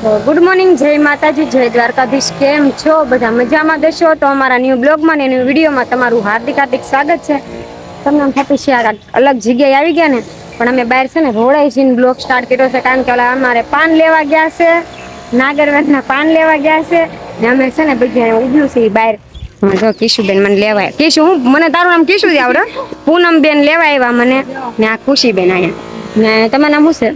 Good morning, જય માતાજી, જય દ્વારકાધીશ. કેમ છો બધા? મજામાં દેશો તો અમારા ન્યૂ બ્લોગમાં ને ન્યૂ વિડીયોમાં તમારું હાર્દિક હાર્દિક સ્વાગત છે. તમને થતું છે અલગ જગ્યાએ આવી ગયા ને, પણ અમે બહાર છે ને રોડાઈ જઈને બ્લોગ સ્ટાર્ટ કર્યો છે, કારણ કે અમારે પાન લેવા ગયા છે, નાગરવેદના પાન લેવા ગયા છે ને અમે છે ને બધી ઉભ્યું છે બહાર. જો કિશુબેન મને લેવાય, કિશુ હું મને તારું નામ કિશુ જ આવડે. પૂનમ બેન લેવા આવ્યા મને ને આ ખુશીબેન આયા ને તમારું નામ શું છે?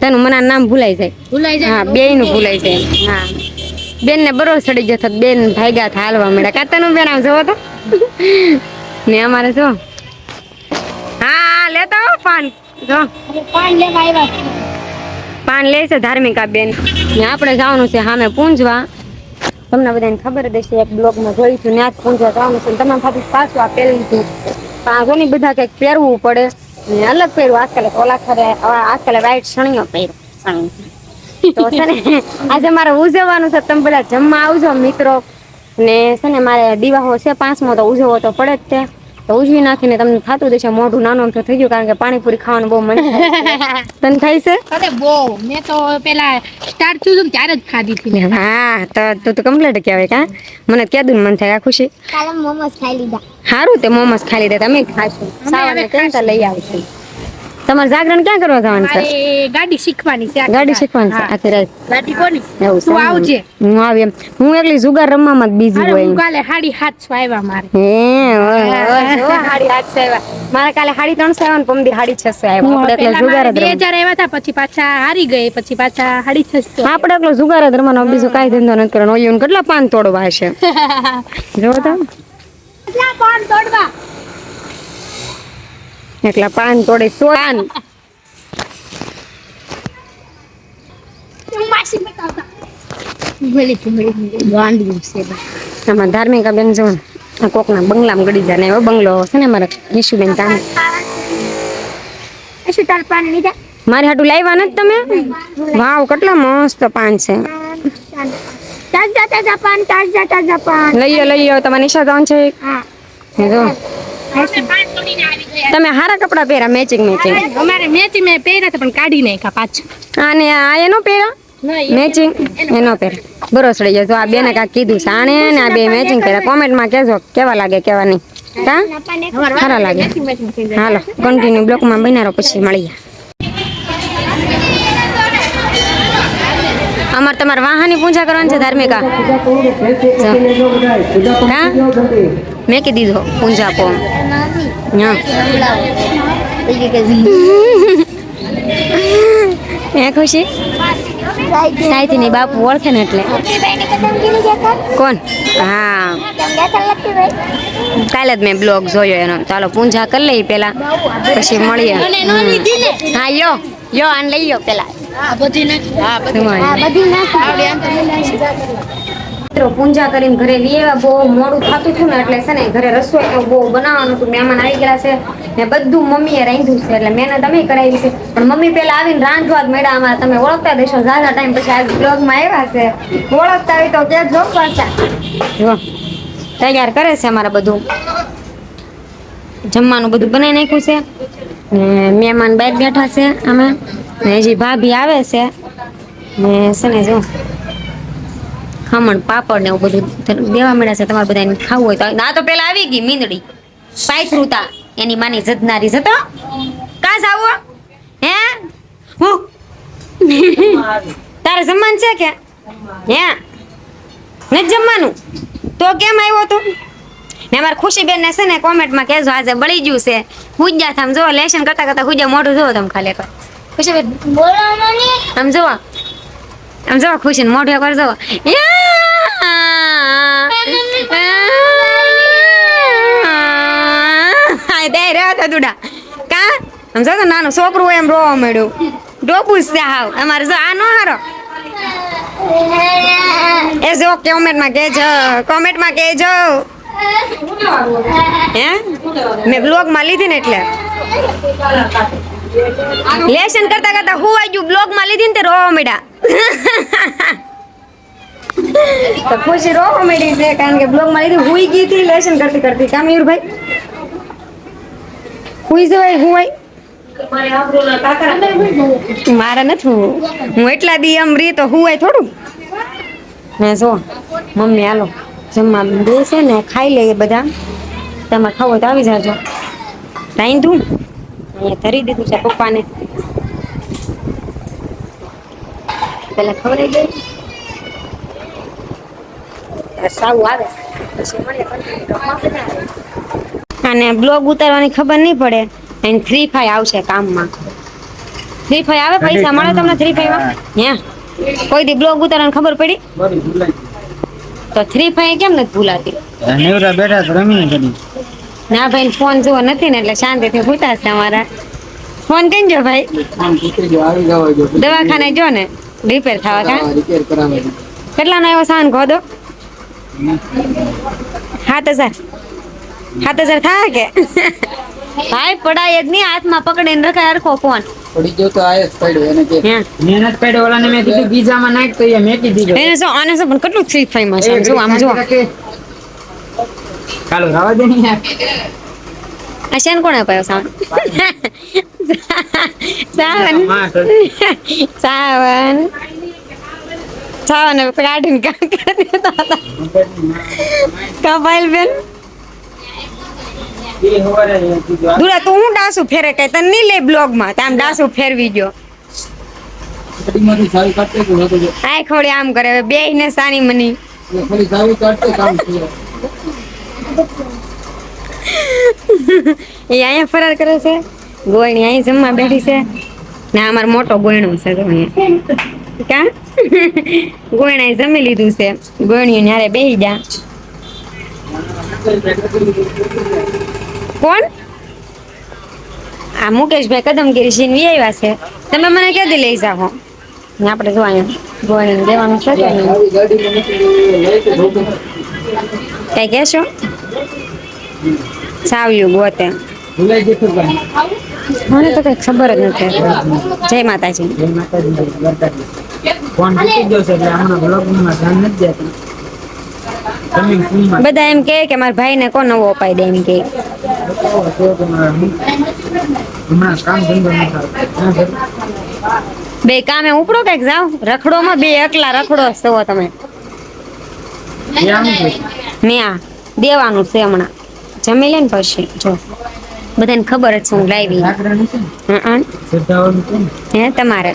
તનું મને નામ ભૂલાઈ જાય. હા, બે નું ભૂલાઈ જાય. હા, બેન ને બરોબર સડી જતો, બેન ભાગ્યા હાલવા મળ્યા. કાતનું બેન આમ જોવો તો ને અમારે જો હા લેતા હો પાન, જો પાન લેવા આવ્યા, પાન લે છે ધાર્મિકા બેન ને આપણે જવાનું છે સામે પૂંજવા. તમને બધાને ખબર જ હશે, એક બ્લોગમાં જોઈશું ત્યાં જ પૂંજવા જવાનું છે. તમારે ખાતું પાછું આ પહેરી લીધું, ઘણી બધા કંઈક પહેરવું પડે ને અલગ પહેરવું. આજકાલ ઓલા ખરે આજકાલ વાઈટ સણીઓ પહેર્યું તો છે ને આજે મારે ઉજવવાનું છે. તમે બધા જમવા આવજો મિત્રો ને છે ને મારે દિવાહો છે 5મો, તો ઉજવવો તો પડે જ તે. તો ઉજવી નાખીને તમને થતું દેશે મોઢું નાનું તો થઈ ગયું, કારણ કે પાણીપુરી ખાવાનું બહુ મન થાય. તને થાય છે? અરે બહુ, મેં તો પેલા સ્ટાર્ટ થયું ત્યારે જ ખાધી હતી. હા, તો તું તો કમ્પ્લીટ કહેવાય. કા મને ક્યાં મન થાય? ખુશી કાલે મોમોસ ખાઈ લીધા. સારું, તે મોમોસ ખાઈ લીધા. તમે ખાશો સાવાને કેમ લઈ આવશું. તમારે જાગરણ ક્યાં કરવા જવાનું છે? ગાડી શીખવાની છે. ગાડી શીખવાની છે આખી રાત. ગાડી કોની? એવું તું આવજે. હું આવી એમ. હું એકલી જુગાર રમવામાં જ બીઝી હોય. હું કાલે 7:30 આવ્યા મારે. હે જો 7:30 આવ્યા. મારે કાલે 3:30 આવ્યા ને પમદી 6:30 આવ્યા. આપણે એકલા જુગાર જ 2000 આવ્યા હતા, પછી પાછા હારી ગઈ, પછી પાછા 6:30. આપણે એકલો જુગાર જ રમવાનો, બીજો કાઈ ધંધો નથી કરવાનો. ઓયું કેટલા પાન તોડવા હશે જો તો. કેટલા પાન તોડવા? એકલા પાન તોડે 100 પાન. આમાં ધાર્મિકા બેન જો કોકના બંગલામાં ગડી જાય ને એવો બંગલો છે ને મારા કિશુબેન તાન. મારી હાટું લાવ્યા નથી તમે? વાવ, કેટલા મસ્ત પાન છે. લઈ લો તમારે નિશા જવાનું છે. જો તમે હારા કપડા પહેરા, મેચિંગ. અમારે મેચિંગ મેં પહેર્યા હતા પણ કાઢી નાખ્યા પાછા. અને આ એનો પહેરા મેચિંગ એનો પહેરા બરોબર ચડી જાય. તો આ બેને કાંઈક કીધું છે આને ને આ બે મેચિંગ પહેરા. કોમેન્ટમાં કહેજો કેવા લાગે કેવા નહીં. કા સારા લાગે. હાલો કન્ટિન્યુ બ્લોકમાં બનારો, પછી મળીએ. અમારે તમારે વાહાની પૂજા કરવાની છે ધાર્મિકા. હા, મેં કી દીધો પૂજા પો. હે ખુશી? સાઈથી ની બાપુ ઓળખે ને એટલે. કોણ? હા, કાલે જ મેં બ્લોગ જોયો એનો. ચાલો પૂજા કરી લઈએ પેલા, પછી મળીએ. હા યો આને લઈ લો પેલા. પૂજા કરીને ઘરે લઈ આવ્યા. બહુ મોડું થતું હતું ને એટલે છે ને ઘરે રસોઈ તો બહુ બનાવવાનું હતું. મહેમાન આવી ગયા છે ને બધું મમ્મીએ રાંધ્યું છે, એટલે મહેનત અમે કરાવી છે. પણ મમ્મી પેલા આવીને રાંધવા જ મળ્યા. અમારે તમે ઓળખતા દેશો, ઝાઝા ટાઈમ પછી આજ બ્લોગમાં આવ્યા છે. ઓળખતા હોય તો ક્યાં જોબ પાછા જો તૈયાર કરે છે. અમારે બધું જમવાનું બધું બનાવી નાખ્યું છે ને મહેમાન બહાર બેઠા છે. અમે ને હજી ભાભી આવે છે ને છે ને જો ખમણ પાપડ ને એવું બધું દેવા મળ્યા છે. તમારે બધાને ખાવું હોય તો. ના તો પેલા આવી ગઈ મીંદડી પાયથરુતા એની માની જદનારી જતો. કાં જાવો હે? હું તારે જમવાનું છે કે હે? નથી જમવાનું તો કેમ આવ્યો તું? ને અમારે ખુશીબેન ને છે ને કોમેન્ટમાં કહેજો આજે બળી ગયું છે. હુજ્યા થામ જો લેશન કરતા કરતા હુજ્યા મોઢું જોવો તમે ખાલી એકવાર. ખુશીબેન બોલો મમ્મી. આમ જોવો, આમ જોવો ખુશીને મોઢું એકવાર જોવો. દે રહ્યો હતો તુડા કા આમ જો નાનું છોકરું હોય એમ રોવા મળ્યું. ડોબું છે હાવ અમારે. જો આ નો હારો એ જો કોમેન્ટમાં કહેજો. હે મેં બ્લોગમાં લીધી ને એટલે લેશન કરતા કરતા હું આવી ગયું. બ્લોગમાં લીધી ને તે રોવા મળ્યા. તો ખુશી રોવા મળી છે, કારણ કે બ્લોગમાં લીધી હુઈ ગઈ હતી લેશન કરતી કરતી. કામ મયુરભાઈ હુઈ જવાય હુવાય મારે નથી હું એટલા દી એમ રી તો હુંય થોડું ને જો મમ્મી હાલો જમવા બેસે ને ખાઈ લઈએ બધા તમારે ખાવો તો આવી જાજો રાંધું અહીંયા ધરી દીધું છે પપ્પાને પેલા ખવડાવી દઈ સાવ આવે પછી અને બ્લોગ ઉતારવાની ખબર નહીં પડે અને 3-5 આવશે કામમાં 3-5 આવે પૈસા મળે તમને 3-5 માં હે કોઈ દી બ્લોગ ઉતારવાની ખબર પડી તો 3-5 કેમ નથી ભૂલાતી નેવરા બેઠા તો રમી કરી ના ભાઈ ફોન જોવો નથી ને એટલે શાંતિથી ભૂતા છે અમારા ફોન કઈ જો ભાઈ આવી જવા જો દવાખાને જો ને રિપેર થવા કા રિપેર કરાવે કેટલાનો આવ્યો સામાન ગોદો 7,000 થાય કે ભાઈ પડાય જ નહીં હાથમાં પકડીને રખાય હરખો ફોન પડી ગયો તો આયસ પડ્યો એને કે હે મહેનત પડ્યો ઓલાને મેં કીધું બીજામાં નાખ તો એ મેકી દીધો એને શું આને શું પણ કેટલું 3-5 માં છે જો આમ જો કાલો રાવા દે ને યાર આ શેન કોણે અપાયો સાવન સાવન સાવન સાવન કાઢીને કામ કરી દેતા હતા કપાઈલ બેન દુરા તું હું ડાસુ ફેરે કઈ તને નહીં લે બ્લોગ માં તામ ડાસુ ફેરવી ગયો માંથી સાવી કાઢતે તો હતો જો આય ખોડી આમ કરે બે ને સાની મની ખાલી સાવી કાઢતે કામ થયું એ અહીંયા ફરાર કરે છે ગોયણી અહીં જમવા બેઠી છે ને અમાર મોટો ગોયણો છે જો અહીંયા કા ગોયણા જમી લીધું છે ગોયણીઓ ન્યારે બેહી જા કોણ આ મુકેશભાઈ કદમગીરી સિંહ વી આવ્યા છે તમે મને ક્યાંથી લઈ જાઓ ને આપણે જો અહીંયા ગોયણીને દેવાનું છે કે નહીં? આવી ગાડીમાં નથી લઈ તો ધોકો કઈ કહેશો સાવ્યું ગોતે ભૂલાઈ જતું ભાઈ મને તો કઈ ખબર જ નથી જય માતાજી જય માતાજી વરદાન ફોન મૂકી ગયો છે એટલે હમણાં બ્લોગમાં ધ્યાન નથી દેતું તમે ફોનમાં બધા એમ કહે કે મારા ભાઈને કોણ નવો અપાઈ દે એમ કે હમણાં કામ ધંધો નથી આવતો બે કામે ઉપડો કઈક જાવ રખડોમાં બે એકલા રખડો છો તમે મેં આ દેવાનું છે હમણાં જમી લે ને પછી જો બધાને ખબર જ છે હું લાવી હે તમારે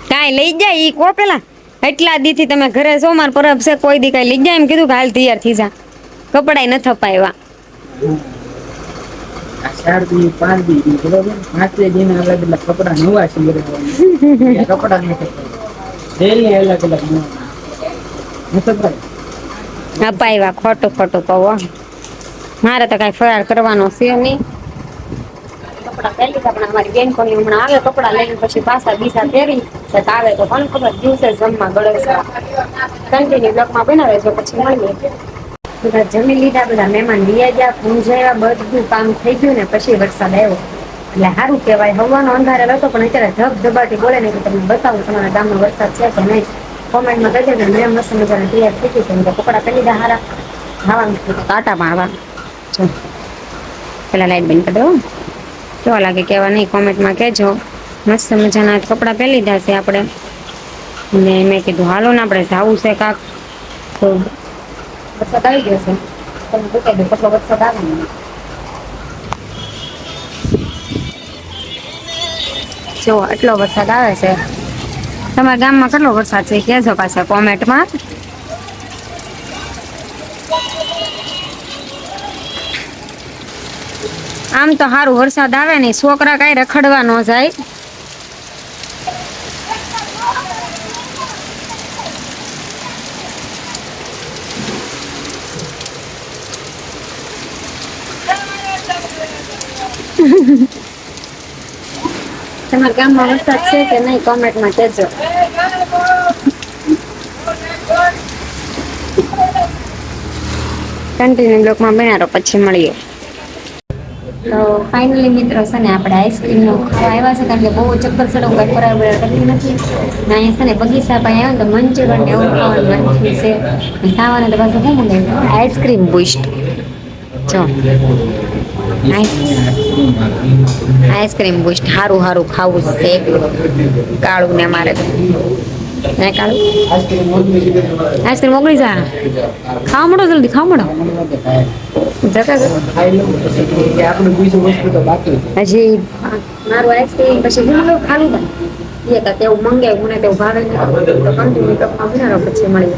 કાંઈ લઈ જાય ઈ કો પેલા એટલા દીથી તમે ઘરે છો માર પરબ છે કોઈ દી કઈ લઈ જાય એમ કીધું કે હાલ તૈયાર થઈ જા કપડાય ન થપાવ્યા કપડા નવા છે કપડા ડેલી અલગ અલગ અપાવ્યા ખોટું ખોટું કહો મારે તો કઈ ફરાર કરવાનો છે નહીં કપડા પહેરી લીધા પણ અમારી બેન કોની હમણાં આવે કપડા લઈને પછી પાછા બીજા પહેરી આવે તો કોણ ખબર દિવસે જમવા ગળે કન્ટિન્યુ બ્લોકમાં બનાવે છે પછી મળીએ બધા જમી લીધા બધા મહેમાન દિયા ગયા પૂંજાયા બધું કામ થઈ ગયું ને પછી વરસાદ આવ્યો એટલે સારું કહેવાય હવાનો અંધારેલો હતો પણ અત્યારે ધબધબાટી બોલે ને કે તમને બતાવું તમારા ગામમાં વરસાદ છે કે નહીં કોમેન્ટમાં કહી દેજો મેં મસ્ત મજાને તૈયાર થઈ ગઈ છે તો કપડા પહેરી લીધા હારા ખાવાનું કાંટા મારવા જો પેલા લાઈટ બંધ કરી દો કેવા લાગે કેવા નહીં કોમેન્ટમાં કહેજો મસ્ત મજાના કપડાં પહેરી લીધા છે આપણે ને મેં કીધું હાલો ને આપણે જાવું છે કાંક તો વરસાદ આવી ગયો છે તમે બતાવી દો કેટલો વરસાદ આવે ને જો એટલો વરસાદ આવે છે તમારા ગામમાં કેટલો વરસાદ છે કહેજો પાછા કોમેન્ટમાં આમ તો સારું વરસાદ આવે ને છોકરા કઈ રખડવા ન જાય તમારા ગામમાં વરસાદ છે કે નહીં કોમેન્ટમાં કહેજો કન્ટિન્યુ બ્લોકમાં બનાવો પછી મળીએ તો ફાઇનલી મિત્રો છે ને આપણે આઈસ્ક્રીમનો ખાવા આવ્યા છે કારણ કે બહુ ચક્કર ચડો કંઈ ફરાર બરાર કરતી નથી ને અહીંયા છે ને બગીચા પાસે આવ્યા તો મંચુરિયન ને એવું ખાવાનું મન છે ખાવાને તો પાછું શું મંગાવ્યું આઈસ્ક્રીમ બુસ્ટ જો આઈસ્ક્રીમ બુસ્ટ હારું હારું ખાવું છે કાળું ને મારે હે કાળું આઈસ્ક્રીમ ઓગળી જા ખાવા મળો જલ્દી ખાવા મળો જતા આપણું બીજું વસ્તુ તો બાકી છે. હજી મારું આઈસ્ક્રીમ પછી હું ખાલું થાય એ તેવું મંગાવ્યું મને તેવું ભાવે નહીં તો કન્ટિન્યુ ટપમાં બનાવો પછી મળી.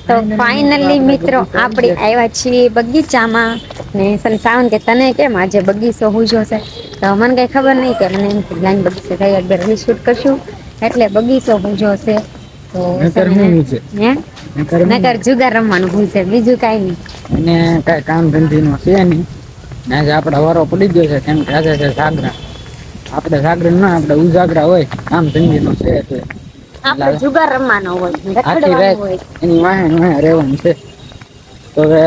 તો ફાઇનલી મિત્રો આપણે આવ્યા છીએ બગીચામાં ને સાવન કે તને કેમ આજે બગીચો હું જોશે તો મને કઈ ખબર નહીં કે મને એમ લાઈન બગીચો થઈ બે રીલ શૂટ કરશું એટલે બગીચો હું જોશે તો નકર જુગાર રમવાનું ભૂલશે બીજું કાંઈ નહીં અને કઈ કામ ધંધીનો છે નહીં આજે આપડે વારો પડી ગયો છે કેમ કે આજે છે સાગરા આપણે સાગરા ના આપણે ઉજાગરા હોય કામ ધંધીનો છે એટલે આપણે જુગાર રમવાનો હોય આખી રખડવાનું રાત હોય એની વાહે રહેવાનું છે તો હવે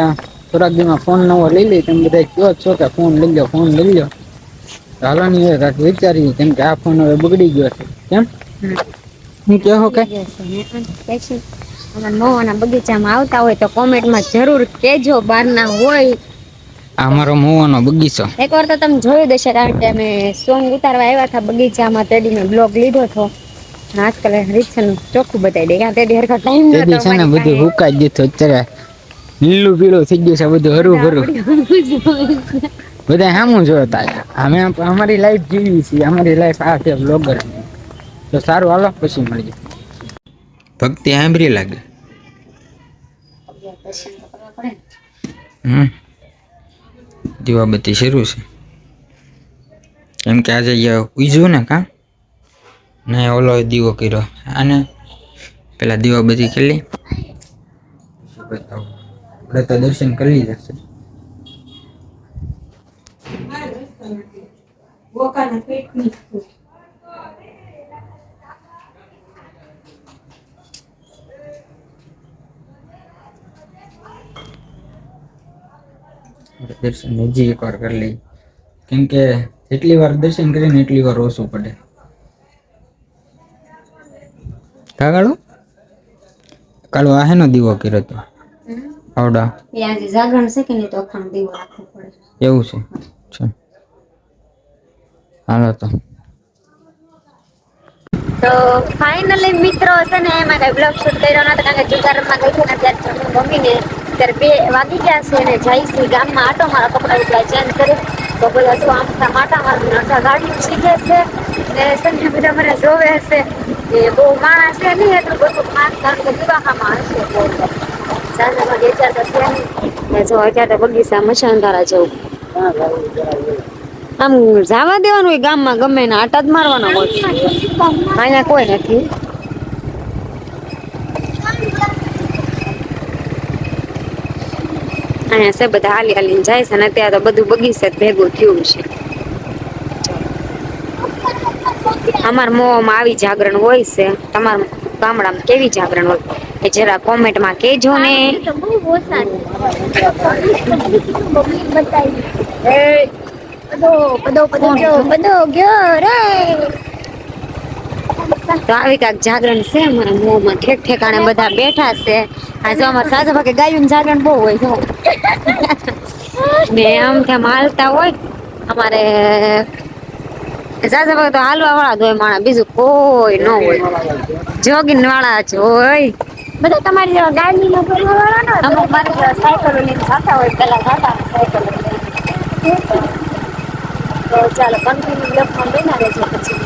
થોડાક દીમાં ફોન નવો લઈ લઈ તમે બધા કયો છો કે ફોન લઈ લો ફોન લઈ લો હાલો નહીં હોય કાંઈક વિચારીએ કેમ કે આ ફોન હવે બગડી ગયો છે કેમ હું કહો કે મોહના બગીચામાં આવતા હોય તો કોમેન્ટમાં જરૂર કેજો બહારના હોય. અમારો મોવાનો બગીચો એકવાર તો તમે જોયું દેશે કારણ કે અમે સોંગ ઉતારવા આવ્યા હતા બગીચામાં તેડી મેં બ્લોગ લીધો હતો આજકાલ રીતસર ચોખ્ખું બતાવી દે ક્યાં તેડી હરખા ટાઈમ તેદી છે ને બધું હુકાઈ દીધું અત્યારે લીલું પીળું થઈ ગયું છે બધું હરું ભરું બધા સામું જોતા અમે અમારી લાઈફ જીવી છીએ અમારી લાઈફ આ છે બ્લોગર તો સારું હાલો પછી મળીએ. ભક્તિ સાંભળી લાગે દીવાબત્તી શરૂ છે એમ કે આજે ઉજવું ને કા ને ઓલો દીવો કર્યો અને પેલા દીવાબત્તી કરી આપણે તો દર્શન કરી લીધા છે. દર્શન હજી એકવાર કરી લઈ કેમ કે જેટલી વાર દર્શન કરીને એટલી વાર ઓછું પડે. કાગળો કાલો આહેનો દીવો કર્યો હતો આવડા જાગરણ છે કે નહીં તો અખાણો દીવો રાખવો પડે એવું છે હાલો તો ફાઇનલી મિત્રો છે ને એમાં કઈ બ્લોગ શૂટ કર્યો નતો કારણ કે જુગારમાં ગઈ હતી ને ત્યારે મમ્મીને ત્યારે 2 વાગી ગયા છે અને જઈશું ગામમાં આટો મારા કપડા ઉપલા ચેન્જ કરી તો બધા શું આમ માટા મારું અડધા ગાડી શીખે છે ને સંજય બધા મને જોવે હશે એ બહુ માણસ છે નહીં એટલું બધું માન કારણ કે વિવાહમાં હશે સાંજે ભાગે અત્યારે તો છે નહીં જો અત્યારે તો બગીચા મશાનધારા જેવું આમ જવા દેવાનું હોય ગામમાં ગમે ને આટા જ મારવાના હોય અહીંયા કોઈ નથી. અહીંયા છે બધા હાલી હાલીને જાય છે ને અત્યારે તો બધું બગીચે જ ભેગું થયું છે. અમારા મોમાં આવી જાગરણ હોય છે તમારા ગામડામાં કેવી જાગરણ હોય એ જરા કોમેન્ટમાં કહેજો ને. તો આવી કાંક જાગરણ છે અમારા મોમાં ઠેક ઠેકાણે બધા બેઠા છે. આ જો અમારા સાસુ ભાગે ગાયું જાગરણ બહુ હોય જો ને આમ ત્યાં હાલતા હોય અમારે સાસુ ભાગે તો હાલવા વાળા જ હોય માણા બીજું કોઈ ન હોય જોગીન વાળા જ હોય બધા. તમારી જેવા ગાડી નો ફરવા વાળા ને અમુક મારી જેવા સાયકલ લઈને જતા હોય પેલા જતા સાયકલ લઈને તો ચાલો કન્ટિન્યુ લખવાનું બના રહેજો પછી